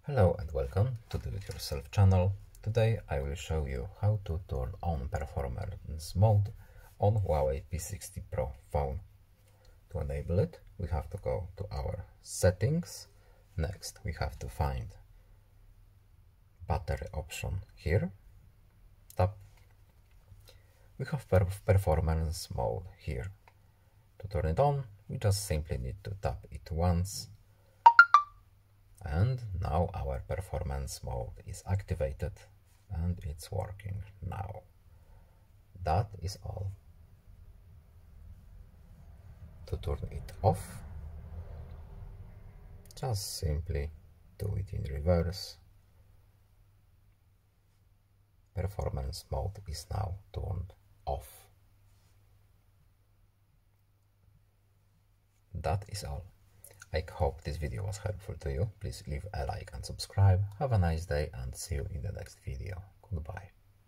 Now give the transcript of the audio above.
Hello and welcome to Do It Yourself channel. Today I will show you how to turn on performance mode on Huawei P60 Pro phone. To enable it, we have to go to our settings. Next, we have to find battery option here. Tap. We have performance mode here. To turn it on, we just simply need to tap it once. And now our performance mode is activated and it's working now. That is all. To turn it off, just simply do it in reverse. Performance mode is now turned off. That is all. I hope this video was helpful to you. Please leave a like and subscribe. Have a nice day and see you in the next video. Goodbye.